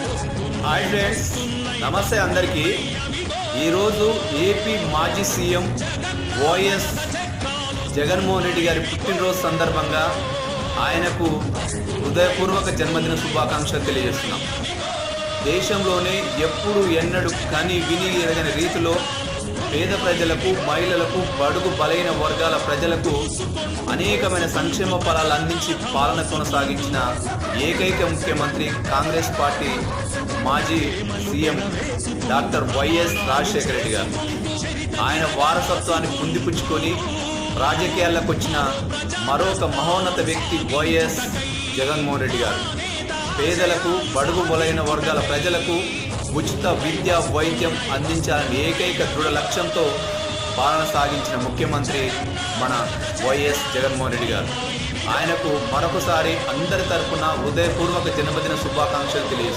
Hi friends, నమస్తే అందరికీ. ఈరోజు ఏపీ మాజీ సీఎం వైఎస్ జగన్మోహన్ రెడ్డి గారి పుట్టినరోజు సందర్భంగా ఆయనకు హృదయపూర్వక జన్మదిన శుభాకాంక్షలు తెలియజేస్తున్నాం. దేశంలోనే ఎప్పుడు ఎన్నడూ కని విని ఎరగని రీతిలో పేద ప్రజలకు, మహిళలకు, బడుగు బలైన వర్గాల ప్రజలకు అనేకమైన సంక్షేమ ఫలాలు అందించి పాలన కొనసాగించిన ఏకైక ముఖ్యమంత్రి కాంగ్రెస్ పార్టీ మాజీ CM doctor YS Rajasekhara Reddy గారు. ఆయన వారసత్వాన్ని పొందిపుచ్చుకొని రాజకీయాల్లోకి వచ్చిన మరొక మహోన్నత వ్యక్తి వైఎస్ జగన్మోహన్ రెడ్డి గారు. పేదలకు, బడుగు బలైన వర్గాల ప్రజలకు ఉచిత విద్య, వైద్యం అందించాలని ఏకైక దృఢ లక్ష్యంతో పాలన సాగించిన ముఖ్యమంత్రి మన వైఎస్ జగన్మోహన్ రెడ్డి గారు. ఆయనకు మరొకసారి అందరి తరఫున హృదయపూర్వక జన్మదిన శుభాకాంక్షలు తెలియజేస్తున్నాను.